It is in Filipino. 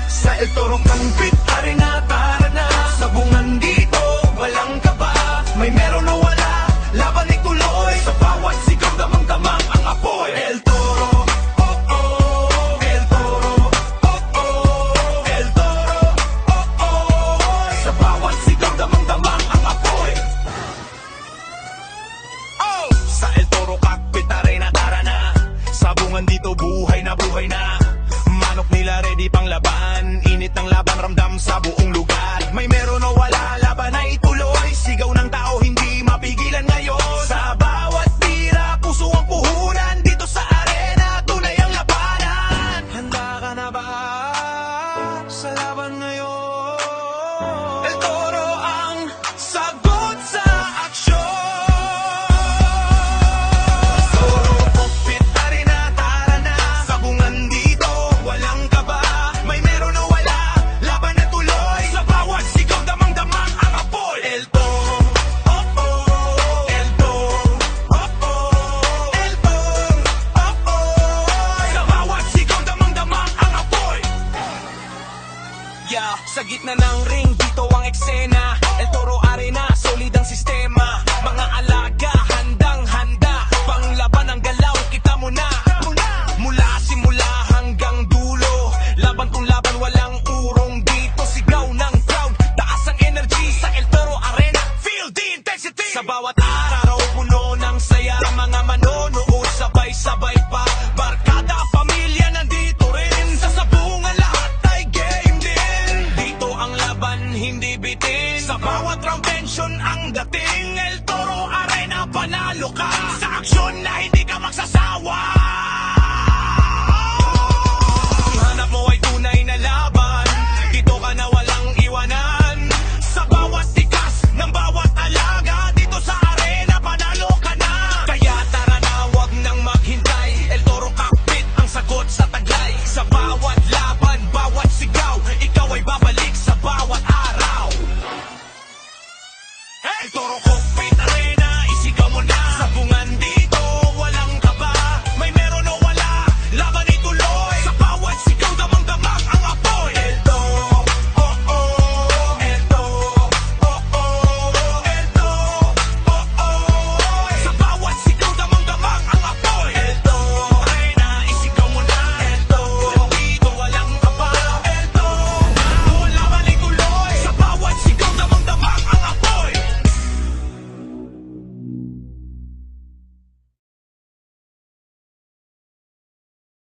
Sa El Toro Kangpit, arena, tara na. Sabungan dito, walang kaba. May meron o wala, laban ay tuloy. Sa bawat sigaw, damang-damang ang apoy. El Toro, oh oh. El Toro, oh oh. El Toro, oh oh. Sa bawat sigaw, damang-damang ang apoy. Oh! Sa El Toro Cockpit, arena, tara na. Sabungan dito, buhay na buhay na. Manok nila ready pang laban. Init ng laban, ramdam sa buong lugar. May meron o wala, laban ay tuloy. Sigaw ng tao, hindi mapigilan ngayon. Sa bawat tira, puso ang puhunan. Dito sa arena, tunay ang labanan. Handa ka na ba sa laban ngayon? El Toro ang sagot sa aksyon. Toro Cockpit, arena, tara na. Sabungan dito, walang kaba. May meron o wala, laban na tuloy. Sa bawat sigaw, damang-damang ang apoy. El Toro, oh oh. El Toro, oh oh. El Toro, oh oh. Sa bawat sigaw, damang-damang ang apoy. Yeah, sa gitna ng ring, dito ang eksena.